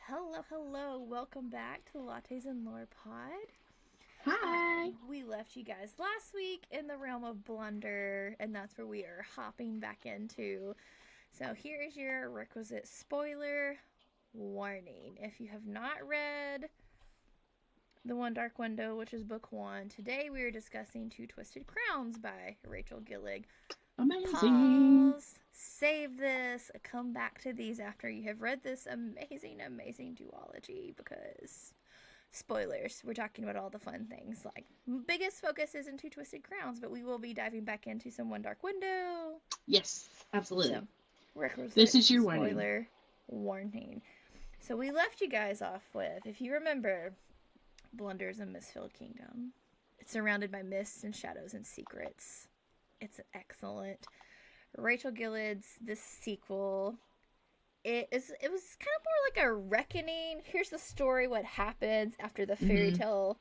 Hello. Welcome back to the Lattes and Lore pod. Hi. We left you guys last week in the realm of Blunder, and that's where we are hopping back into. So here is your requisite spoiler warning. If you have not read The One Dark Window, which is book one, today we are discussing Two Twisted Crowns by Rachel Gillig. Amazing. Pause, save this, come back to these after you have read this amazing duology, because spoilers, we're talking about all the fun things. Like, biggest focus is in Two Twisted Crowns, but we will be diving back into some One Dark Window. Yes, absolutely. So, requisite This is your spoiler warning. So we left you guys off with, if you remember, Blunder's a mist-filled kingdom. It's surrounded by mists and shadows and secrets. It's excellent. Rachel Gillig's this sequel. It was kind of more like a reckoning. Here's the story: what happens after the fairytale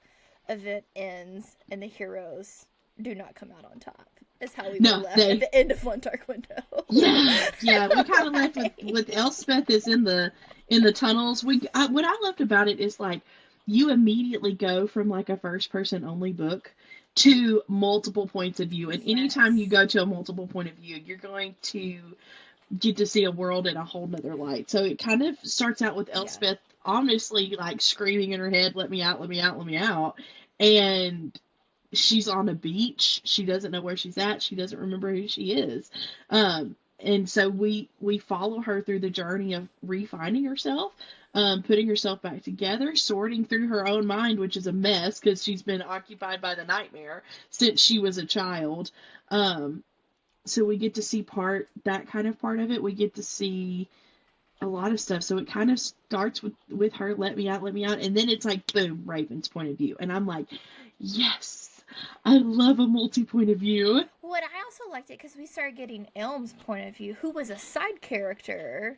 event ends, and the heroes do not come out on top. Is how we were left at the end of One Dark Window. Yeah. We kind of left with Elspeth is in the tunnels. What I loved about it is like you immediately go from like a first person only book to multiple points of view. And anytime you go to a multiple point of view, you're going to get to see a world in a whole nother light. So it kind of starts out with Elspeth honestly like screaming in her head, let me out, let me out, let me out. And she's on a beach. She doesn't know where she's at. She doesn't remember who she is. And so we follow her through the journey of refinding herself, putting herself back together, sorting through her own mind, which is a mess because she's been occupied by the nightmare since she was a child. So we get to see that kind of part of it. We get to see a lot of stuff. So it kind of starts with her, let me out, and then it's like, boom, Raven's point of view. And I'm like, yes, I love a multi-point of view. What I also liked it because we started getting Elm's point of view, who was a side character.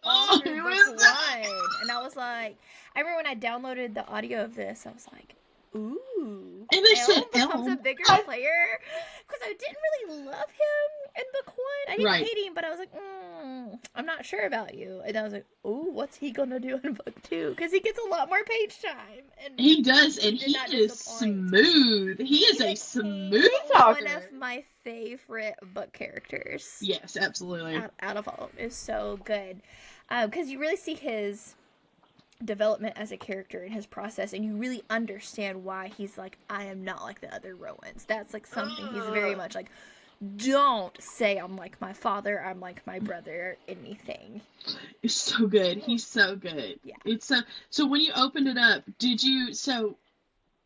Oh, book one. And I was like, I remember when I downloaded the audio of this, I was like, ooh. And they said becomes Elm. a bigger player. Because I didn't really love him in book one. I didn't hate him, but I was like, I'm not sure about you. And I was like, ooh, what's he going to do in book two? Because he gets a lot more page time. And he does, and he is smooth. He is a smooth talker. One of my favorite book characters. Yes, absolutely. Out of all of them. Is so good. Because you really see his development as a character and his process, and you really understand why he's like, I am not like the other Rowans. That's like something he's very much like, don't say I'm like my father, I'm like my brother, anything. It's so good. He's so good. Yeah. It's so when you opened it up,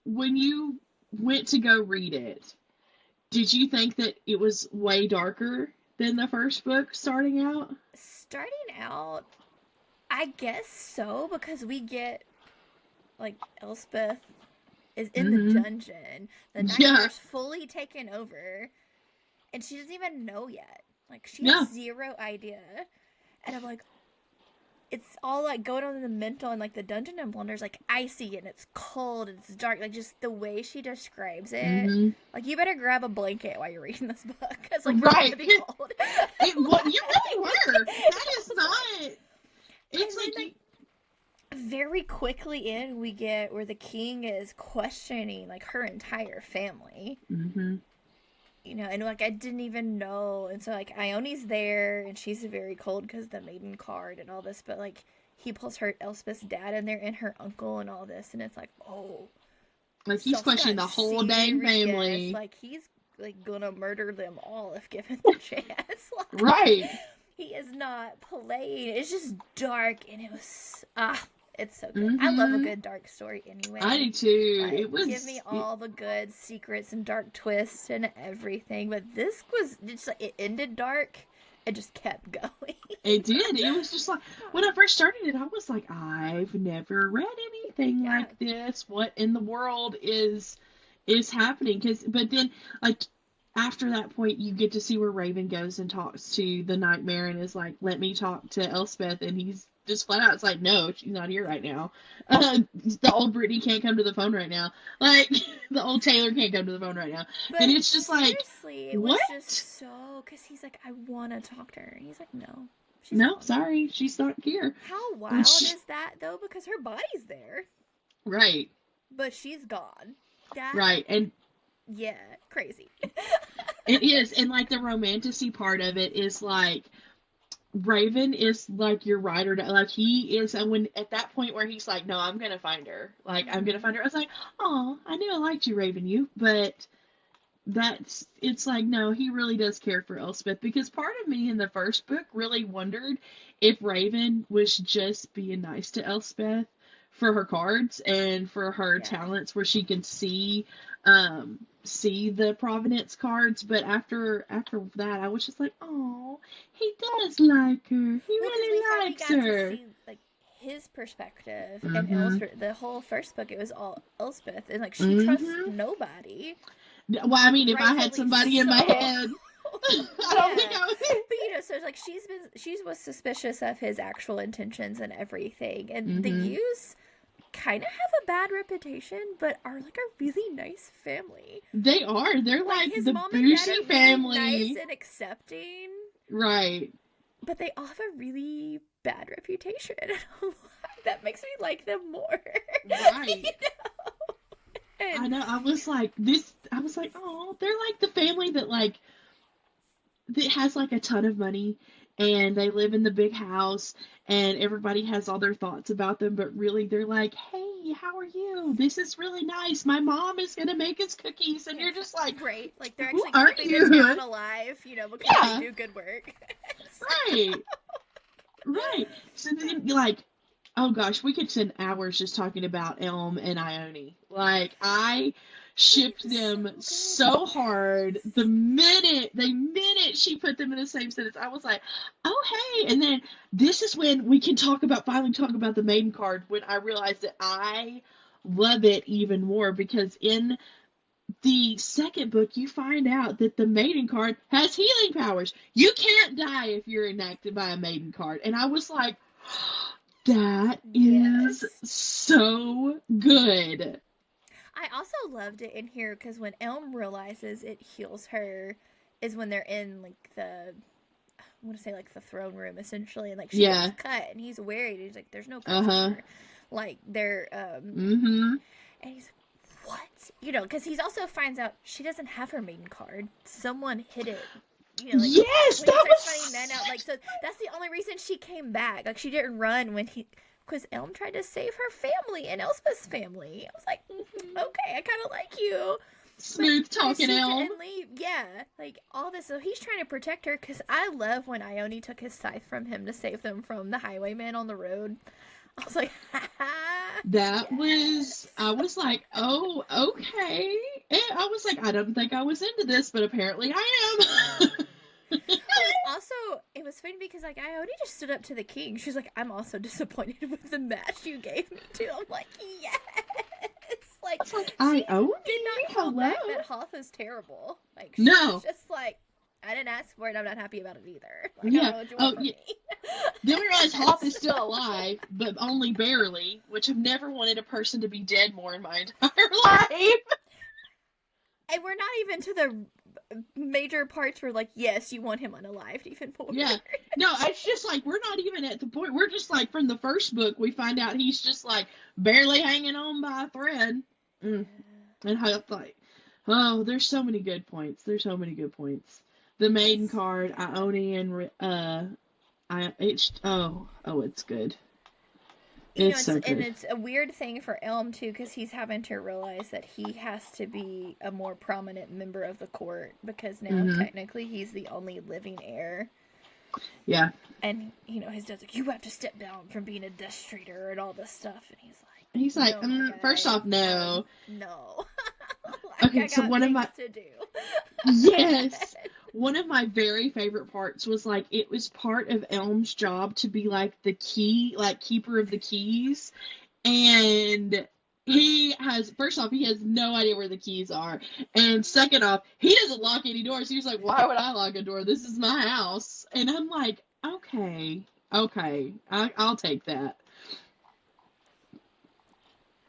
when you went to go read it, did you think that it was way darker than the first book starting out? Starting out, I guess so, because we get, like, Elspeth is in the dungeon. The nightmare's fully taken over, and she doesn't even know yet. Like, she has zero idea. And I'm like, it's all, like, going on in the mental, and, like, the dungeon in Blunder's, like, icy, and it's cold, and it's dark. Like, just the way she describes it. Like, you better grab a blanket while you're reading this book, because, like, you're going to be cold. You really were. That is not... It's like very quickly we get where the king is questioning, like, her entire family. You know, and, like, I didn't even know. And so, like, Ione's there, and she's very cold because the maiden card and all this. But, like, he pulls her Elspeth's dad in there and her uncle and all this. And it's like, oh. Like, he's questioning the whole dang family. Like, he's, like, gonna murder them all if given the chance. Like, right. He is not playing. It's just dark, and it was it's so good. I love a good dark story anyway. I do too. Like, give me all the good secrets and dark twists and everything. But this was just like, it ended dark. It just kept going. It did. It was just like, when I first started it, I was like, I've never read anything like this. What in the world is happening? But then, like, after that point, you get to see where Raven goes and talks to the nightmare and is like, let me talk to Elspeth. And he's just flat out, it's like, no, she's not here right now. The old Brittany can't come to the phone right now. Like, the old Taylor can't come to the phone right now. But and it's just like, it what? Was just so, because he's like, I want to talk to her. And he's like, no, She's No, gone. sorry, she's not here. How wild is that, though? Because her body's there. Right. But she's gone. Right, and... Yeah, crazy. It is, and, like, the romanticy part of it is, like, Raven is, like, your rider. Like, he is, and when, at that point where he's like, no, I'm gonna find her. Like, I'm gonna find her. I was like, oh, I knew I liked you, Raven, but... it's like, no, he really does care for Elspeth, because part of me in the first book really wondered if Raven was just being nice to Elspeth for her cards and for her talents where she can see the Providence cards, but after that I was just like, oh, he does like her. He really likes her. To see, like, his perspective and Elspeth. The whole first book, it was all Elspeth, and like she trusts nobody. Well, I mean, if I had somebody in my head, I don't think I would. But you know, so like she was suspicious of his actual intentions and everything, and the U's kind of have a bad reputation, but are like a really nice family. They are. They're like his the mom bougie and dad are family. really nice and accepting. Right. But they all have a really bad reputation. That makes me like them more. Right. You know? I know. I was like, oh, they're like the family that, like, that has, like, a ton of money, and they live in the big house, and everybody has all their thoughts about them, but really they're like, hey, how are you? This is really nice. My mom is going to make us cookies, and you're just like, great. Like, they're actually keeping the town alive, you know, because they do good work. Right. Right. So then, like, oh gosh, we could spend hours just talking about Elm and Ione. Like, I shipped them so hard the minute she put them in the same sentence. I was like, oh hey, and then this is when we can finally talk about the maiden card, when I realized that I love it even more, because in the second book you find out that the maiden card has healing powers. You can't die if you're enacted by a maiden card. And I was like, that is so good. I also loved it in here because when Elm realizes it heals her is when they're in, like, I want to say, like, the throne room, essentially, and, like, she gets cut, and he's worried. He's like, there's no cut on her. Like, they're, and he's like, what? You know, because he also finds out she doesn't have her maiden card. Someone hid it. You know, like, yes, when he starts finding men out, like, so that's the only reason she came back. Like, she didn't run because Elm tried to save her family and Elspeth's family. I was like, okay, I kind of like you. Smooth talking Elm. Leave. Yeah, like, all this. So he's trying to protect her, because I love when Ione took his scythe from him to save them from the highwaymen on the road. I was like, I was like, oh, okay. And I was like, I don't think I was into this, but apparently I am. It was funny because, like, Ione just stood up to the king. She's like, I'm also disappointed with the match you gave me too. I'm like, yes. Like, Ione, did not hold back that Hoth is terrible. Like, she was just like, I didn't ask for it. I'm not happy about it either. Like, I don't know what you want from me. Then we realized Hoth is still alive, but only barely, which I've never wanted a person to be dead more in my entire life. And we're not even to the major parts where, like, yes, you want him unalived even more. Yeah. No, it's just like, we're not even at the point. We're just like, from the first book, we find out he's just like barely hanging on by a thread. And I like, oh, there's so many good points. The maiden card, Ione, and it's good. It's so good. And it's a weird thing for Elm too, because he's having to realize that he has to be a more prominent member of the court, because now technically he's the only living heir. Yeah. And his dad's like, you have to step down from being a Death Trader and all this stuff, and he's like, first off, no. No. Okay, so one of my to do. Yes. One of my very favorite parts was, like, it was part of Elm's job to be, like, the keeper of the keys. And first off, he has no idea where the keys are. And second off, he doesn't lock any doors. He was like, why would I lock a door? This is my house. And I'm like, okay, I'll take that.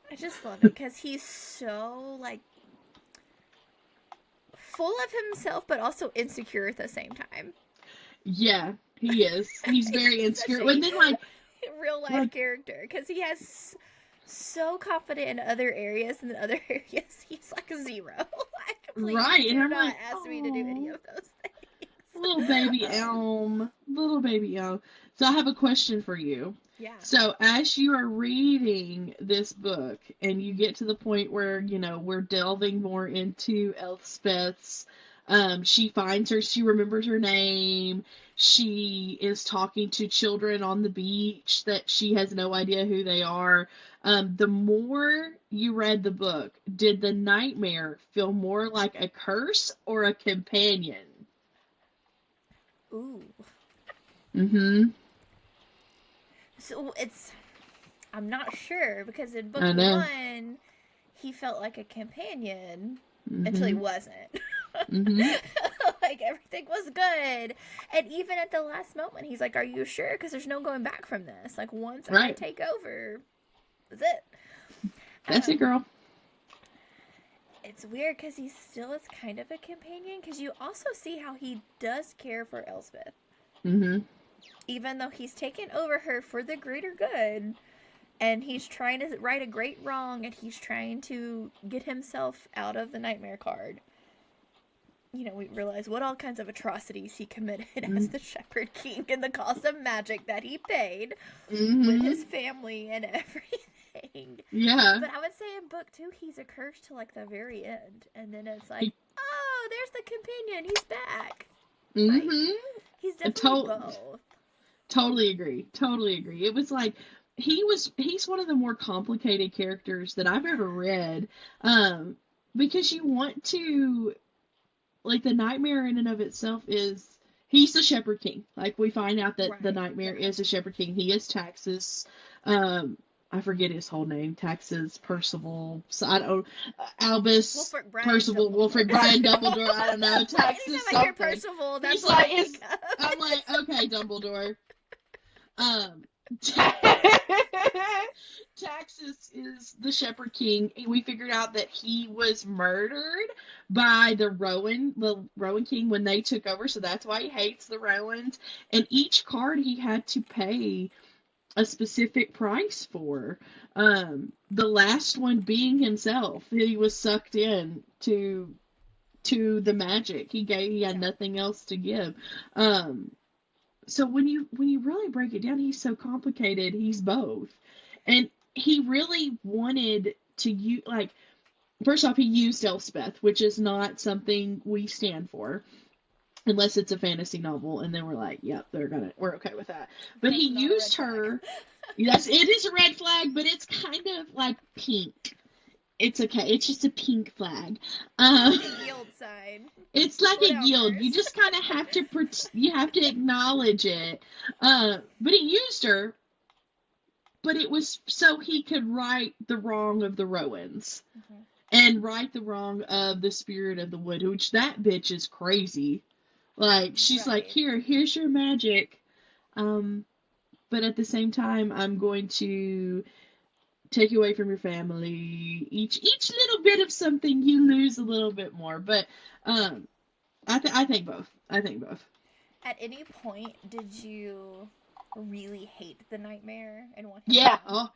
I just love it because he's so, like, full of himself, but also insecure at the same time. Yeah. He is. He's very insecure. And then, like, real life character, because he has so confident in other areas, and in other areas he's like a zero. Like, please do not ask me to do any of those things. Little baby Elm. So I have a question for you. Yeah. So as you are reading this book and you get to the point where, you know, we're delving more into Elspeth's, she remembers her name. She is talking to children on the beach that she has no idea who they are. The more you read the book, did the nightmare feel more like a curse or a companion? Ooh. Mm-hmm. So I'm not sure, because in book 1, he felt like a companion until he wasn't. Like, everything was good. And even at the last moment, he's like, are you sure? Because there's no going back from this. Like, once I take over, that's it. That's it, girl. It's weird because he still is kind of a companion, because you also see how he does care for Elspeth. Mm-hmm. Even though he's taken over her for the greater good, and he's trying to right a great wrong, and he's trying to get himself out of the nightmare card. You know, we realize what all kinds of atrocities he committed as the Shepherd King, and the cost of magic that he paid with his family and everything. Yeah. But I would say in book 2, he's a curse to, like, the very end. And then it's like, oh, there's the companion. He's back. Mm-hmm. Like, he's definitely both. Totally agree. It was like, he's one of the more complicated characters that I've ever read. Because you want to, like, the nightmare in and of itself he's the Shepherd King. Like, we find out that the nightmare is a Shepherd King. He is Taxus. I forget his whole name. Taxus, Percival, Albus, Percival, Wilfred, Brian, Dumbledore. I don't know. Taxus, something. Percival, that's I'm like, okay, Dumbledore. Taxus is the Shepherd King. We figured out that he was murdered by the Rowan King when they took over, so that's why he hates the Rowans. And each card he had to pay a specific price for. The last one being himself. He was sucked in to the magic. He had nothing else to give. So when you really break it down, he's so complicated. He's both. And he really wanted to use, like, first off, he used Elspeth, which is not something we stand for. Unless it's a fantasy novel, and then we're like, yep, we're okay with that. But he used her. Yes, it is a red flag, but it's kind of like pink. It's okay. It's just a pink flag. A yield sign. It's like a yield. You just kind of have to acknowledge it. But he used her, but it was so he could right the wrong of the Rowans. And right the wrong of the Spirit of the Wood, which that bitch is crazy. Like, she's like, here's your magic. But at the same time, I'm going to take away from your family. Each little bit of something, you lose a little bit more. But I think both. At any point, did you really hate the nightmare and want? Yeah. Oh,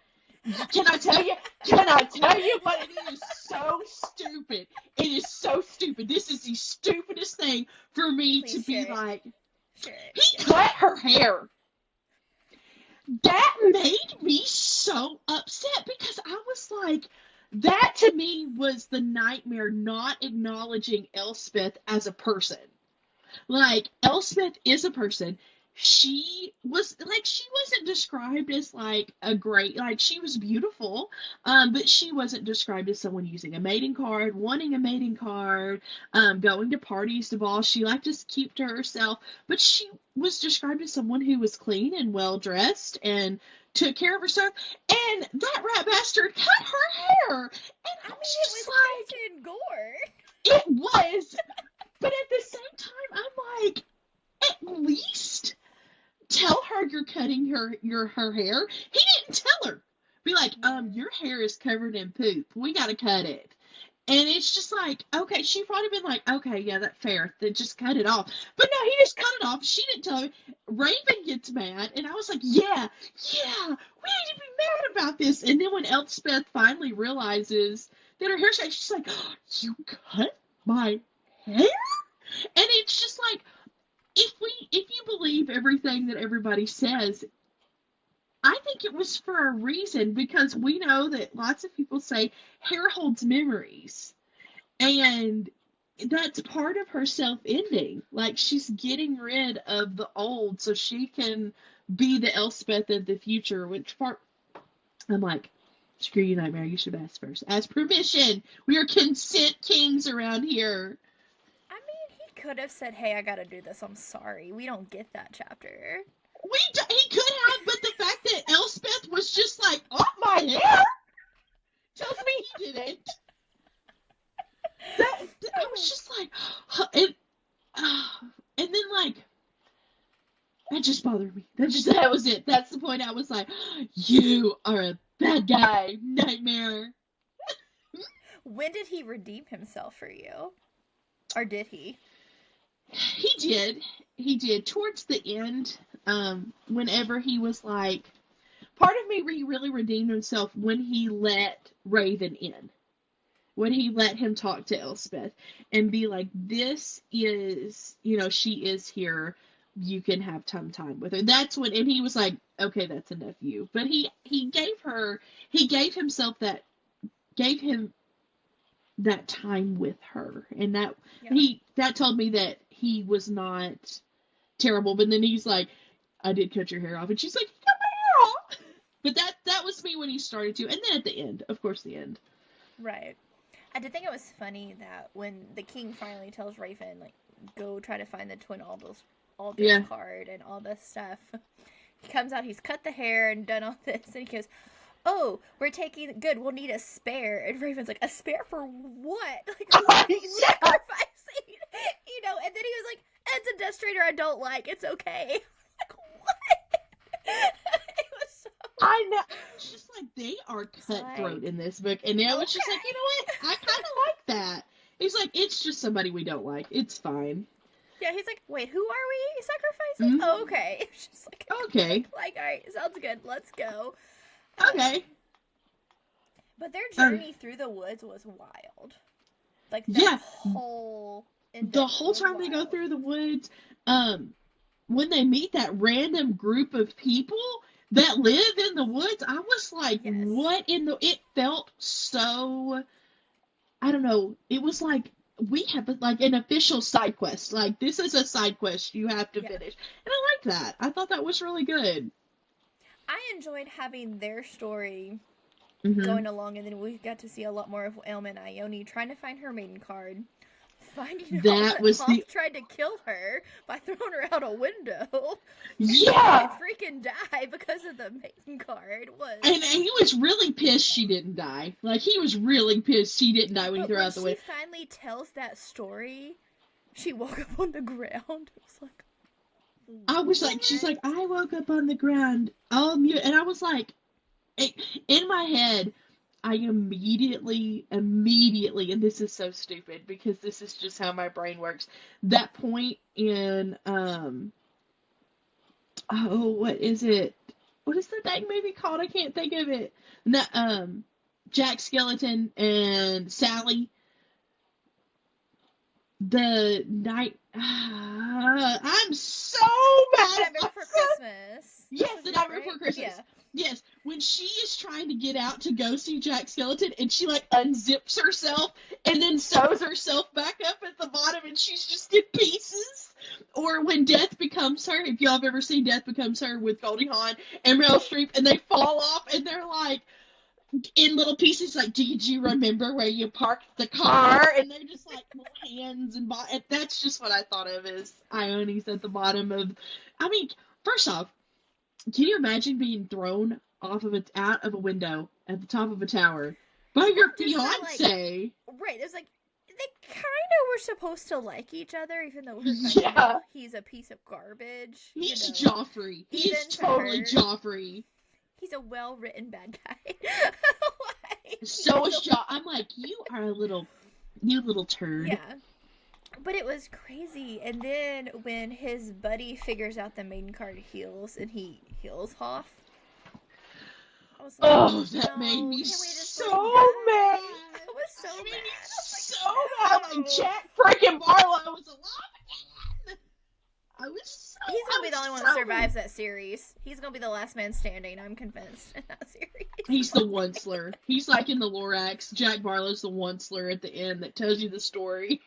can I tell you what it is? So stupid. It is so stupid. This is the stupidest thing for me to be like. He cut her hair. That made me so upset because I was like, that to me was the nightmare not acknowledging Elspeth as a person. Like, Elspeth is a person. She wasn't described as like a great, like, she was beautiful, but she wasn't described as someone using a mating card, wanting a mating card, going to parties, to balls. She liked to keep to herself, but she was described as someone who was clean and well dressed and took care of herself. And that rat bastard cut her hair, and I was just like, in gore. It was, but at the same time, I'm like, at least tell her you're cutting her hair. He didn't tell her. Be like, your hair is covered in poop. We gotta cut it. And it's just like, okay, she probably been like, okay, yeah, that's fair. Then just cut it off. But no, he just cut it off. She didn't tell me. Raven gets mad, and I was like, yeah, we need to be mad about this. And then when Elspeth finally realizes that her hair's shiny, she's like, oh, you cut my hair? And it's just like, if you believe everything that everybody says, I think it was for a reason, because we know that lots of people say hair holds memories. And that's part of her self-ending. Like, she's getting rid of the old so she can be the Elspeth of the future, which part, I'm like, screw you, Nightmare, you should ask first. Ask permission. We are consent kings around here. I mean, he could have said, hey, I gotta do this, I'm sorry. We don't get that chapter. He could have, but the fact that Elspeth was just like, oh, my hair, tells me he didn't. I was just like, and then like, that just bothered me. That was it. That's the point. I was like, you are a bad guy, Nightmare. When did he redeem himself for you? Or did he? He did. Towards the end, whenever he was like, part of me, he really redeemed himself when he let Raven in. When he let him talk to Elspeth and be like, this is, she is here. You can have time with her. That's when, and he was like, okay, that's enough, you. But he gave himself gave him that time with her. And that told me that he was not terrible. But then he's like, I did cut your hair off. And she's like, you cut my hair off. But that was me when he started to. And then at the end, of course, the end. Right. I did think it was funny that when the king finally tells Raven, like, go try to find the twin Aldous card and all this stuff, he comes out, he's cut the hair and done all this, and he goes, oh, we'll need a spare. And Raven's like, a spare for what? Like, what are you sacrificing? And then he was like, it's a Death Trader I don't like, it's okay. Like, what? It was so... I know. It's just like, they are cutthroat in this book. And I was just like, you know what? I kind of like that. He's like, it's just somebody we don't like. It's fine. Yeah, he's like, wait, who are we sacrificing? Mm-hmm. Oh, okay. It's just like, okay. Like, all right, sounds good. Let's go. Okay. But their journey through the woods was wild. Like, that whole... The whole time they go through the woods, when they meet that random group of people that live in the woods, I was like, what in the... It felt so... I don't know. It was like, we have like an official side quest. Like, this is a side quest you have to finish. And I liked that. I thought that was really good. I enjoyed having their story going along, and then we got to see a lot more of Elma and Ione trying to find her maiden card. Finding out that Mom tried to kill her by throwing her out a window. Yeah! And freaking die because of the maiden card. And he was really pissed she didn't die. Like, he was really pissed she didn't die when he threw her out the window. When she finally tells that story, she woke up on the ground. It was like... I was like, she's like, I woke up on the ground, all mute. And I was like, in my head... I immediately, and this is so stupid because this is just how my brain works. That point in, what is it? What is the dang movie called? I can't think of it. Jack Skellington and Sally. The night, I'm so mad. The Night Before Christmas. Yes, The Night Before Christmas. Yeah. Yes, when she is trying to get out to go see Jack Skellington, and she, like, unzips herself and then sews herself back up at the bottom, and she's just in pieces. Or when Death Becomes Her, if y'all have ever seen Death Becomes Her with Goldie Hawn and Meryl Streep, and they fall off, and they're, like, in little pieces, like, do you remember where you parked the car? And they're just, like, little hands and that's just what I thought of as Ione's at the bottom of... I mean, first off, can you imagine being thrown out of a window at the top of a tower by your fiance? Right, there's like, they kind of were supposed to like each other, even though he's a piece of garbage. He's Joffrey. He's totally Joffrey. He's a well-written bad guy. So is Jaw. I'm like, you are you little turd. Yeah. But it was crazy. And then when his buddy figures out the maiden card heals and he heals Hoth, I was like, oh, that made me so mad. I was so mad. Made me so mad. Like Jack freaking Barlow was alive again. He's gonna be the only one that survives that series. He's gonna be the last man standing. I'm convinced in that series. He's the Onceler. He's like in the Lorax. Jack Barlow's the Onceler at the end that tells you the story.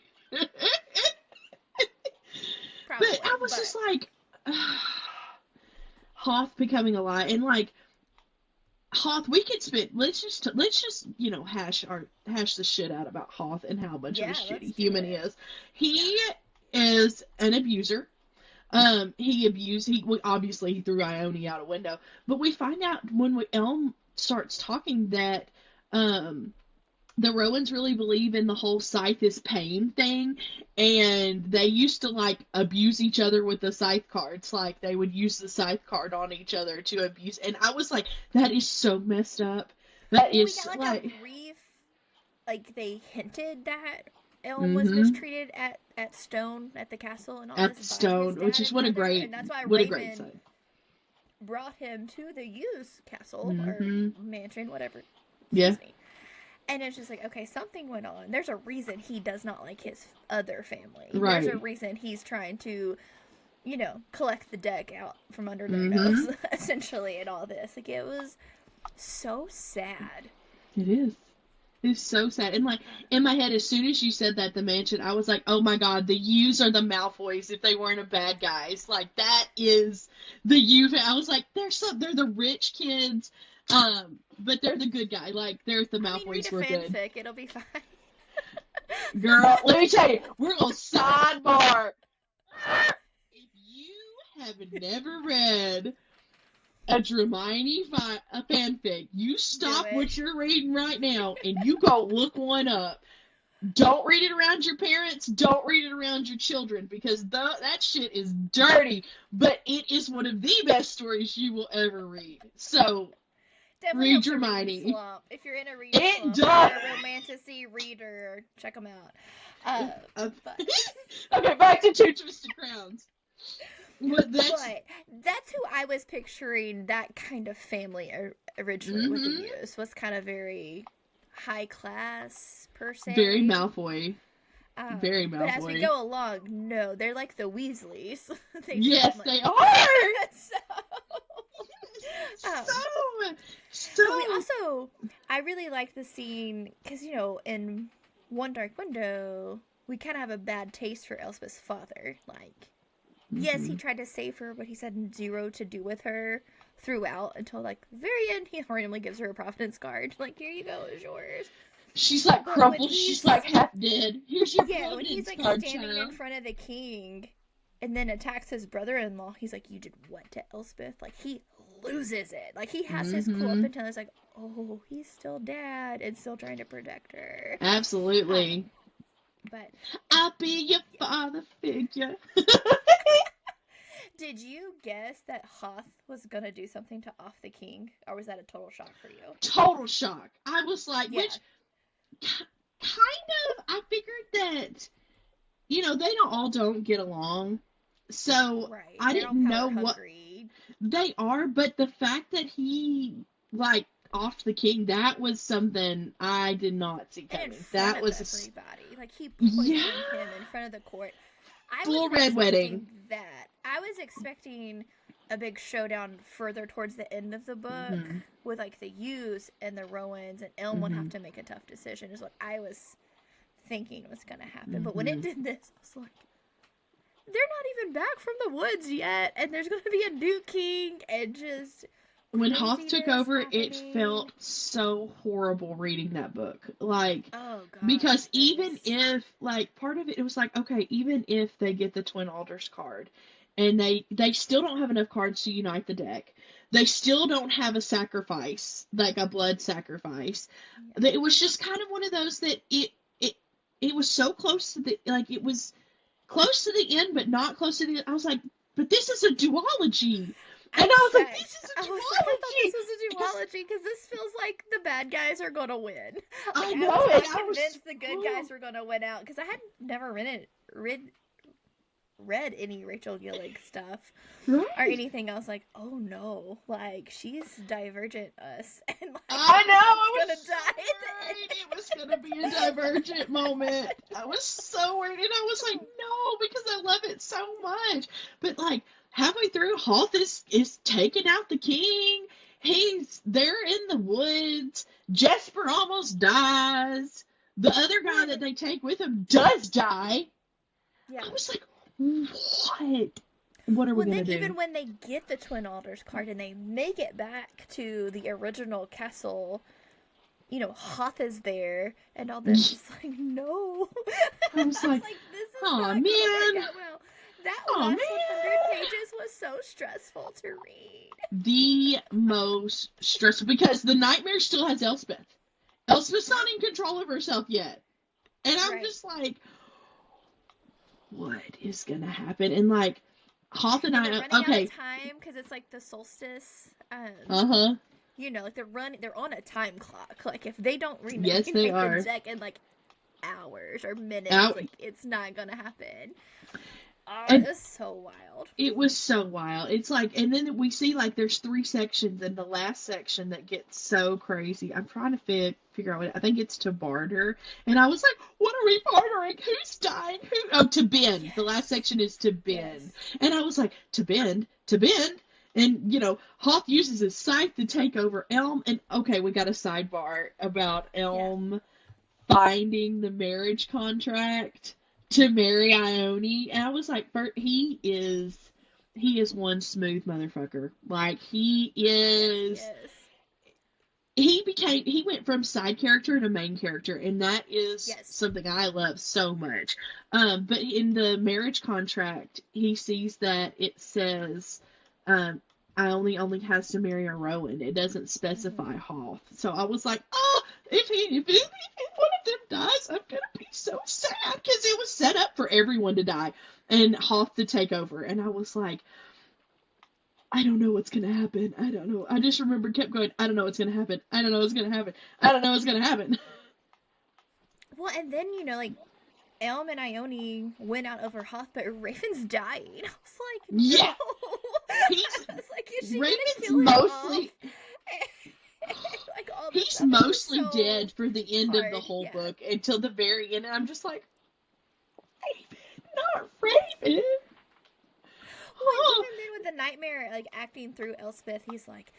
Probably, but I was just like, Hoth becoming alive, and like Hoth, we could spit. Let's just hash the shit out about Hoth and how much of a shitty human he is. He is an abuser. He obviously threw Ione out a window, but we find out when Elm starts talking that the Rowans really believe in the whole scythe is pain thing, and they used to like abuse each other with the scythe cards. Like they would use the scythe card on each other to abuse, and I was like, that is so messed up. That is we got like a brief, like they hinted that Elm was mistreated at Stone at the castle and all at this. At Stone, which is what a great sign. Brought him to the U's castle or mansion, whatever. Yeah. And it's just like, okay, something went on. There's a reason he does not like his other family. Right. There's a reason he's trying to, collect the deck out from under their nose, essentially, and all this. Like, it was so sad. It is. It's so sad. And, like, in my head, as soon as you said that, the mansion, I was like, oh, my God, the U's are the Malfoys if they weren't a bad guys. Like, that is the U. I was like, they're the rich kids. But they're the good guy. Like, there's the Malfoys were good. Fanfic, it'll be fine. Girl, let me tell you, we're gonna sidebar. If you have never read a Hermione fanfic, you stop what you're reading right now and you go look one up. Don't read it around your parents. Don't read it around your children because that shit is dirty. But it is one of the best stories you will ever read. So. Definitely read Hermione. If you're in a reading slump, you're a romantasy reader, check them out. Okay, back to Two Twisted Crowns. But that's who I was picturing. That kind of family originally with the U's was kind of very high class person. Very Malfoy. Very Malfoy. But as we go along, no, they're like the Weasleys. Yes, they are. So I really like the scene because in One Dark Window we kind of have a bad taste for Elspeth's father. Like, yes, he tried to save her, but he said zero to do with her throughout until like the very end. He randomly gives her a Providence card. Like, here you go, it's yours. She's like crumpled. She's like half dead. Here's your Providence when he's like card, standing child. in front of the king and then attacks his brother-in-law, he's like, you did what to Elspeth? Like, he loses it. Like, he has his cool up until he's like, oh, he's still dad and still trying to protect her. Absolutely. But I'll be your father figure. did you guess that Hoth was gonna do something to off the king, or was that a total shock for you? Total shock. I was like, which kind of, I figured that, they don't get along. So I didn't know what they are, but the fact that he like off the king, that was something I did not see coming. That was everybody. Like, he poisoned him in front of the court. Full red wedding. That I was expecting a big showdown further towards the end of the book with like the U's and the Rowans, and Elm would have to make a tough decision. Is what I was thinking was going to happen. But when it did this, I was like, they're not even back from the woods yet, and there's going to be a new king, and just when Hoth took over, it felt so horrible reading that book. Like, oh, God, because even if, like, part of it was like, okay, even if they get the Twin Alders card, and they still don't have enough cards to unite the deck, they still don't have a sacrifice, like a blood sacrifice. Yeah. It was just kind of one of those that it was so close to it was close to the end, but not close to the end. I was like, but this is a duology. And I was like, this is a duology. astrology because this feels like the bad guys are gonna win. Like, I know I was it. not convinced the good guys were gonna win out because I had never read any Rachel Gillig stuff or anything else. Like, oh no, like she's divergent us, and like I know gonna die. It was gonna be a divergent moment. I was so worried, and I was like, no, because I love it so much. But like halfway through, Hoth is taking out the king. They're in the woods. Jesper almost dies. The other guy that they take with him does die. Yeah. I was like, what? What are we going to do? Even when they get the Twin Alders card and they make it back to the original castle, you know, Hoth is there and all this. It's like, no. I was like, this is not going to work out well. That last 100 pages was so stressful to read. The most stressful, because the nightmare still has Elspeth. Elspeth's not in control of herself yet. And I'm just like, what is going to happen? And like, Hoth and I, running out of time because it's like the solstice. You know, like they're on a time clock. Like if they don't rename the deck in like hours or minutes, like it's not gonna happen. It was so wild. It was so wild. It's like, and then we see like there's 3 sections, and the last section that gets so crazy. I'm trying to figure out what I think it's to barter, and I was like, what are we bartering? Who's dying? To bend. The last section is to bend, and I was like, to bend. And, you know, Hoth uses his scythe to take over Elm. And, okay, we got a sidebar about Elm finding the marriage contract to marry Ione. And I was like, he is one smooth motherfucker. Like, he is... He went from side character to main character, and that is something I love so much. But in the marriage contract, he sees that it says... Ione only has to marry a Rowan. It doesn't specify Hoth. So I was like, oh, if one of them dies, I'm gonna be so sad, because it was set up for everyone to die and Hoth to take over. And I was like, I don't know what's gonna happen. I don't know. I just kept going, I don't know what's gonna happen. I don't know what's gonna happen. I don't know what's gonna happen. Well, and then, you know, like, Elm and Ione went out over Hoth, but Raven's dying. I was like, no. Yeah. Raven's mostly like he's mostly dead for the end of the whole book until the very end, and I'm just like, Raven, not Raven. Well, even then with the nightmare, like acting through Elspeth, he's like,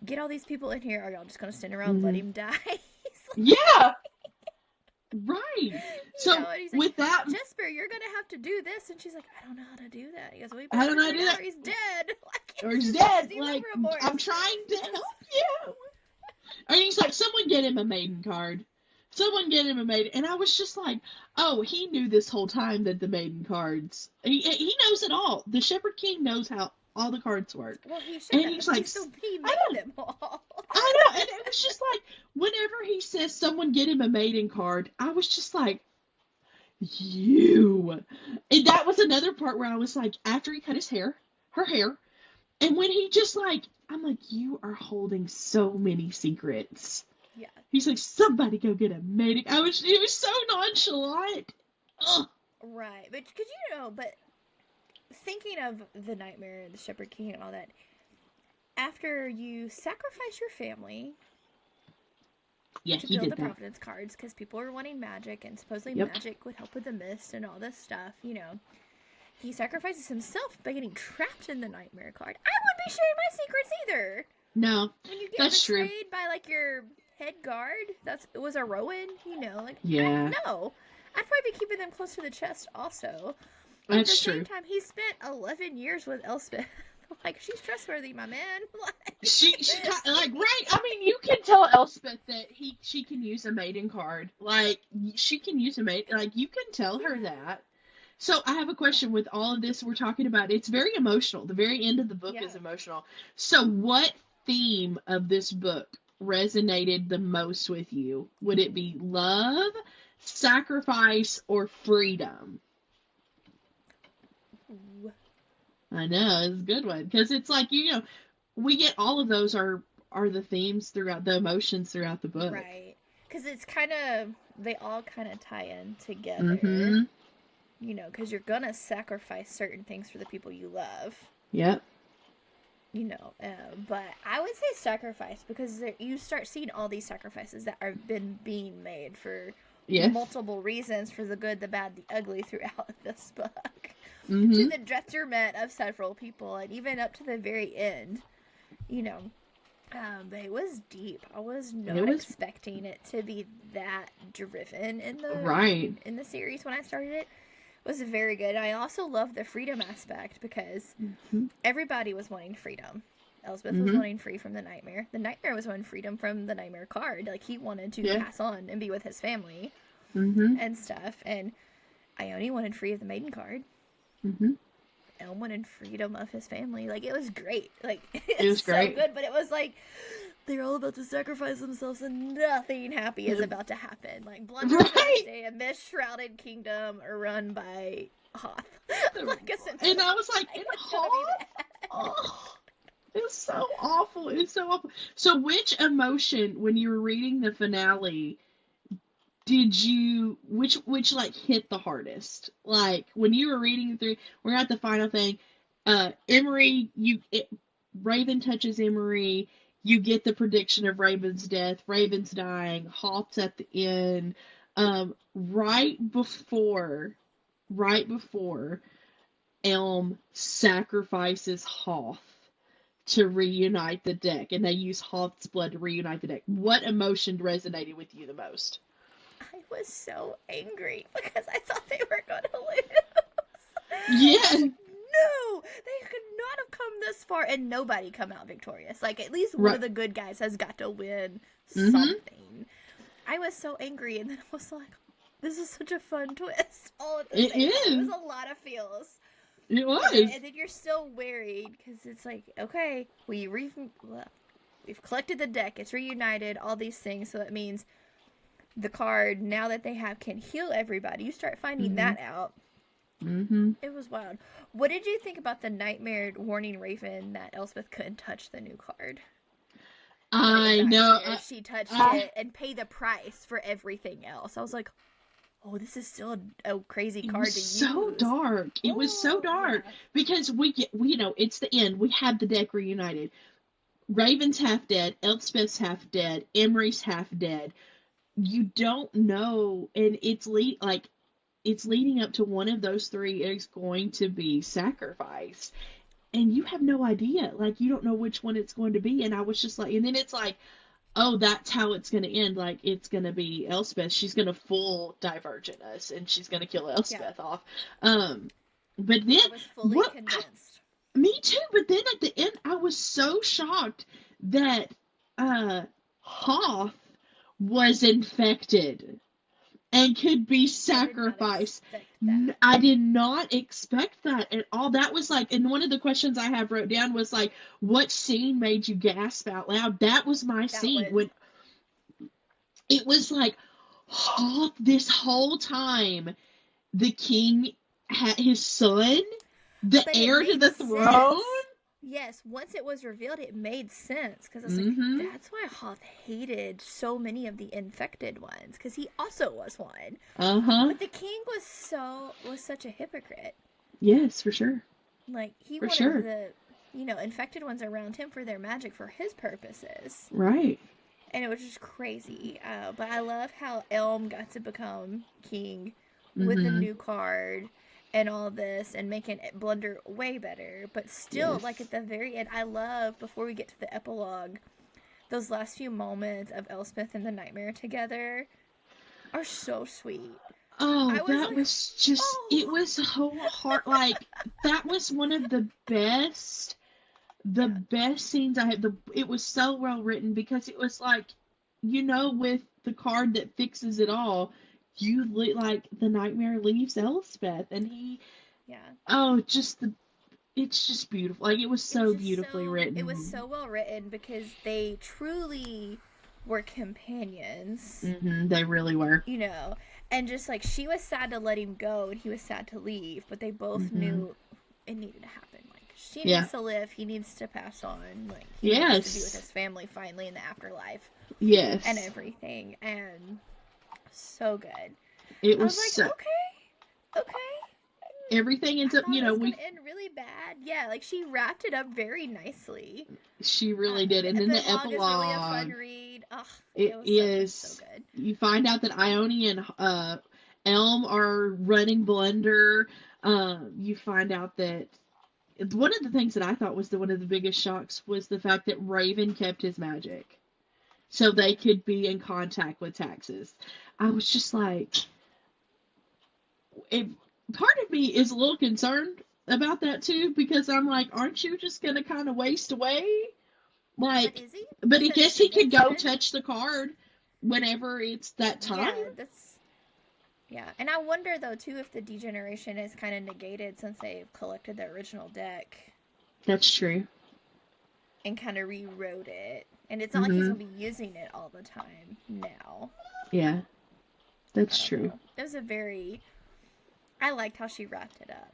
get all these people in here, or y'all just gonna stand around and let him die? Yeah. Right. So with that, Jesper, you're gonna have to do this, and she's like, I don't know how to do that. He goes, I don't know how to do that. Or he's dead. Or he's dead. Like, I'm trying to help you. And he's like, someone get him a maiden card. Someone get him a maiden. And I was just like, oh, he knew this whole time that the maiden cards. He knows it all. The Shepherd King knows how all the cards work. Well, he should. And he's like, he made them all. I know, and it was just like, whenever he says someone get him a maiden card, I was just like, you. And that was another part where I was like, after he cut her hair, and when he just like, I'm like, you are holding so many secrets. Yeah. He's like, somebody go get a maiden. It was so nonchalant. Ugh. Right, but because but thinking of the nightmare and the Shepherd King and all that, after you sacrifice your family to build the Providence cards, because people are wanting magic, and supposedly magic would help with the mist and all this stuff, he sacrifices himself by getting trapped in the nightmare card. I wouldn't be sharing my secrets either. No, when you get betrayed by like your head guard, it was a Rowan, yeah. No, I'd probably be keeping them close to the chest also. That's at the true. same time, he spent 11 years with Elspeth. Like, she's trustworthy, my man. She right. I mean, you can tell Elspeth that she can use a maiden card. Like, she can use a maiden. Like, you can tell her that. So, I have a question with all of this we're talking about. It's very emotional. The very end of the book is emotional. So, what theme of this book resonated the most with you? Would it be love, sacrifice, or freedom? I know, it's a good one, because it's like, we get all of those are are the themes throughout, the emotions throughout the book. Right. Because it's kind of, they all kind of tie in together. Mm-hmm. You know, because you're gonna sacrifice certain things for the people you love. Yep. You know, but I would say sacrifice, because you start seeing all these sacrifices that are being made for multiple reasons, for the good, the bad, the ugly, throughout this book. Mm-hmm. To the detriment of several people, and even up to the very end. You know, but it was deep. I was not expecting it to be that driven in the series when I started it. It was very good. I also love the freedom aspect, because everybody was wanting freedom. Elspeth was wanting free from the nightmare. The nightmare was wanting freedom from the nightmare card. Like, he wanted to pass on and be with his family and stuff. And Ione wanted free of the maiden card. Elm wanted freedom of his family. Like, it was great. Like, it was great. So good, but it was like, they're all about to sacrifice themselves and nothing happy is about to happen. Like, Blunder a mist-shrouded kingdom run by Hoth. Like, and I was like, Hoth? Oh, it was so awful. It was so awful. So which emotion, when you were reading the finale, did you, which like hit the hardest? Like, when you were reading through, we're at the final thing, Emery, Raven touches Emery, you get the prediction of Raven's death, Raven's dying, Hoth's at the end, right before Elm sacrifices Hoth to reunite the deck, and they use Hoth's blood to reunite the deck. What emotion resonated with you the most? I was so angry, because I thought they were going to lose. Yeah. No, they could not have come this far and nobody come out victorious. Like, at least one of the good guys has got to win something. I was so angry, and then I was like, this is such a fun twist. All at the same time. It was a lot of feels. It was. And then you're still worried, because it's like, okay, we've collected the deck, it's reunited, all these things, so that means the card, now that they have, can heal everybody. You start finding that out. It was wild. What did you think about the nightmare warning Raven that Elspeth couldn't touch the new card? I know. She touched it and paid the price for everything else. I was like, oh, this is still a crazy card to use. So dark. It was so dark. Because it's the end. We had the deck reunited. Raven's half dead. Elspeth's half dead. Emery's half dead. You don't know, and it's leading up to one of those three is going to be sacrificed, and you have no idea. Like, you don't know which one it's going to be. And I was just like, and then it's like, oh, that's how it's going to end. Like, it's going to be Elspeth. She's going to full divergent us, and she's going to kill Elspeth off. But then I was fully convinced. Me too. But then at the end, I was so shocked that Hoth was infected and could be sacrificed. I did not expect that at all. That was like, and one of the questions I have wrote down was like, what scene made you gasp out loud? That was my scene. When it was like, oh, this whole time, the king had his son, the heir to the throne. Yes, once it was revealed, it made sense, because I was like, that's why Hoth hated so many of the infected ones, because he also was one. But the king was such a hypocrite. Yes, for sure. Like, he wanted the infected ones around him for their magic, for his purposes. Right. And it was just crazy. But I love how Elm got to become king with the new card and all this, and making Blunder way better. But still, like, at the very end, I love, before we get to the epilogue, those last few moments of Elspeth and the nightmare together are so sweet. Oh, was just, it was so hard. Like, that was one of the best scenes I had. It was so well written, because it was like, with the card that fixes it all, the nightmare leaves Elspeth, and it's just beautiful. Like, it was so beautifully written. It was so well written, because they truly were companions. They really were. And just like, she was sad to let him go, and he was sad to leave, but they both knew it needed to happen. Like, she Yeah. needs to live. He needs to pass on. Like, he needs to be with Yes. his family finally in the afterlife Yes. and everything. And so good. It I was was like, so. okay. Everything ends I up, thought it was going to end really bad. Yeah, like, she wrapped it up very nicely. She really did. And The then the epilogue is really a fun epilogue, read. Ugh, it it's so is. good. You find out that Ione and Elm are running Blunder. You find out that one of the things that I thought was one of the biggest shocks was the fact that Raven kept his magic, so they could be in contact with Taxes. I was just like, part of me is a little concerned about that too, because I'm like, aren't you just gonna kind of waste away? Like, but is he? but I Since guess he could go touch the card whenever it's that time. Yeah, and I wonder though too if the degeneration is kind of negated since they've collected the original deck. That's true. And kind of rewrote it, and it's not like he's gonna be using it all the time now. Yeah, that's true. It was I liked how she wrapped it up.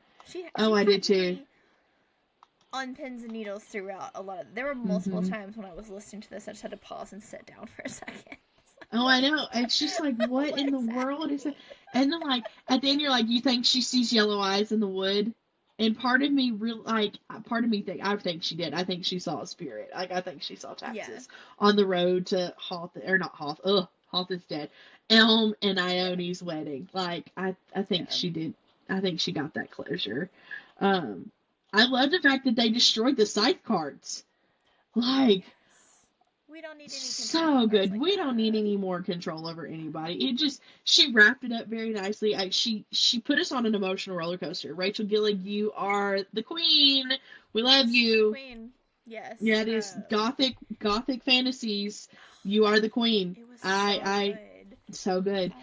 I did too. On pins and needles throughout a lot of. There were multiple times when I was listening to this, I just had to pause and sit down for a second. Oh, I know. It's just like, what in the world is it? And then, like, at the end, you're like, you think she sees yellow eyes in the wood? And part of me, I think she did. I think she saw a spirit. Like, I think she saw Taxes on the road to Hoth, or not Hoth. Ugh, Hoth is dead. Elm and Ione's wedding. Like, I think she did. I think she got that closure. I love the fact that they destroyed the scythe cards. Like, we don't need any so good. Like we don't need any more control over anybody. She wrapped it up very nicely. She put us on an emotional roller coaster. Rachel Gillig, you are the queen. We love you. Queen. Yes. Yeah, it is gothic fantasies. You are the queen. It was good. So good.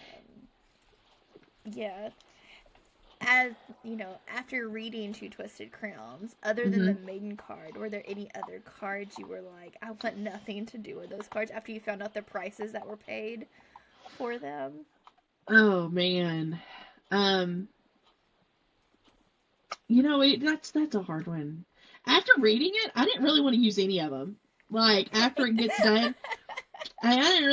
Yeah. As you know, after reading Two Twisted Crowns, other than the maiden card, were there any other cards you were like, I want nothing to do with those cards after you found out the prices that were paid for them? Oh man. That's a hard one. After reading it, I didn't really want to use any of them. Like, after it gets done, I didn't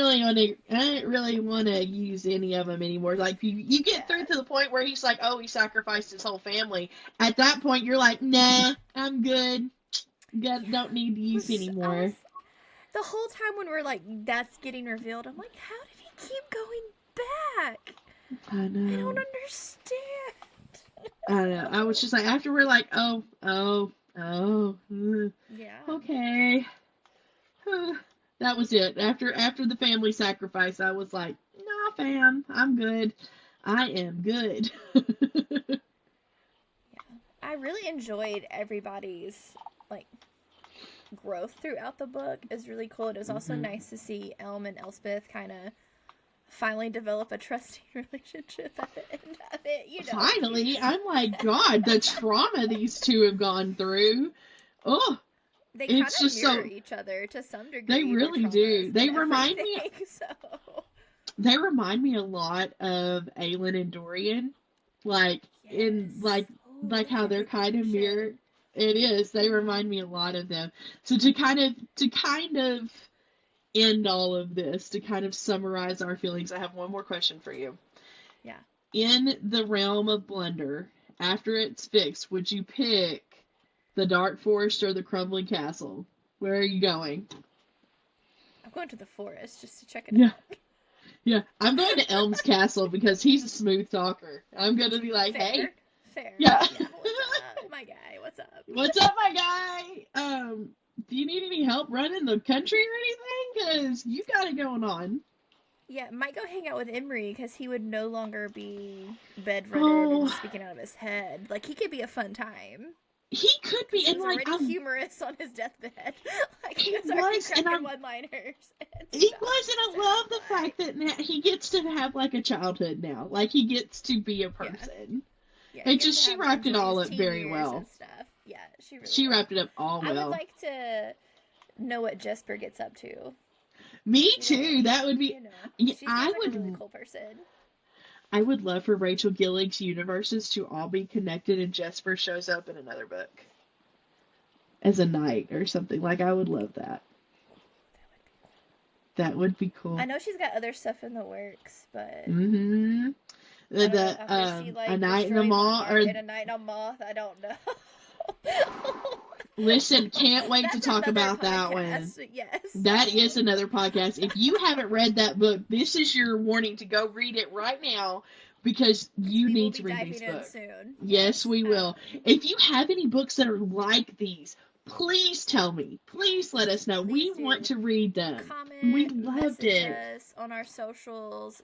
really want to use any of them anymore. Like, you get through to the point where he's like, oh, he sacrificed his whole family. At that point, you're like, nah, I'm good. Don't need to use anymore. The whole time when we're like, that's getting revealed, I'm like, how did he keep going back? I know. I don't understand. I know. I was just like, after we're like, oh. Yeah. Okay. That was it. After the family sacrifice, I was like, nah, fam, I'm good. I am good. Yeah. I really enjoyed everybody's, like, growth throughout the book. It was really cool. It was also nice to see Elm and Elspeth kind of finally develop a trusting relationship at the end of it, you know. Finally? I'm like, God, the trauma these two have gone through. Oh. They kind of mirror each other to some degree. They really do. They remind me. They remind me a lot of Aelin and Dorian, like like how they're kind of mirror. It is. They remind me a lot of them. So to kind of end all of this, to kind of summarize our feelings, I have one more question for you. Yeah. In the realm of Blunder, after it's fixed, would you pick the Dark Forest or the Crumbling Castle? Where are you going? I'm going to the forest just to check it out. Yeah, I'm going to Elm's Castle because he's a smooth talker. I'm going to be like, hey. Fair. Yeah. What's up, my guy? What's up? What's up, my guy? Do you need any help running the country or anything? Because you got it going on. Yeah, might go hang out with Emery because he would no longer be bedridden and speaking out of his head. Like, he could be a fun time. He could be, and like already humorous on his deathbed. Like, he was, and one-liners. He was, and I love the fact that he gets to have like a childhood now. Like, he gets to be a person. Yeah, she wrapped it all up very well. Stuff. Yeah, she wrapped it up all well. I would like to know what Jesper gets up to. Me too. That would be. She's a really cool person. I would love for Rachel Gillig's universes to all be connected and Jesper shows up in another book. as a knight or something. Like, I would love that. That would be cool. I know she's got other stuff in the works, but Mm-hmm. I don't know. After she A like night in the destroyed my mall, heart or in A Night in a Moth, I don't know. listen, can't wait to That's talk another about that one. podcast. Yes. That is another podcast. If you haven't read that book, this is your warning to go read it right now, because you We will need be to read diving these in books. soon. Yes, we will. If you have any books that are like these, please tell me. Please let us know. We Please do. want to read them. We Comment, loved message it. us on our socials.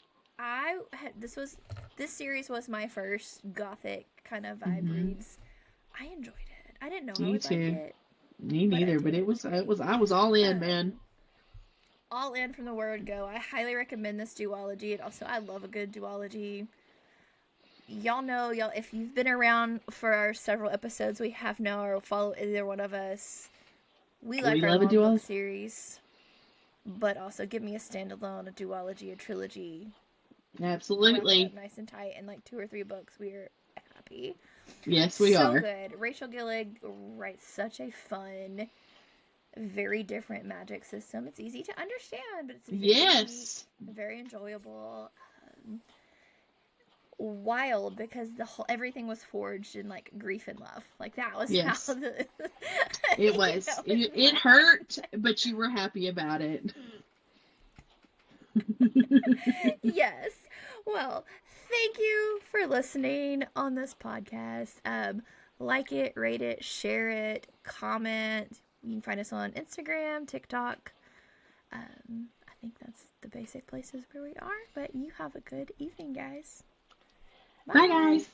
This series was my first gothic kind of vibe reads. I enjoyed it. I didn't know I would like it. Me neither, but it was I was all in, man. All in from the word go. I highly recommend this duology. And also, I love a good duology. Y'all know, if you've been around for our several episodes, we have now or follow either one of us. We like our long book series, but also give me a standalone, a duology, a trilogy. Absolutely. Nice and tight, and like 2 or 3 books. We're happy. Yes, we are. So good. Rachel Gillig writes such a fun, very different magic system. It's easy to understand, but it's very enjoyable. Wild, because everything was forged in like grief and love. Like, that was how the it was. It hurt, but you were happy about it. Yes. Well, thank you for listening on this podcast. Like it, rate it, share it, comment. You can find us on Instagram, TikTok. I think that's the basic places where we are. But you have a good evening, guys. Bye guys.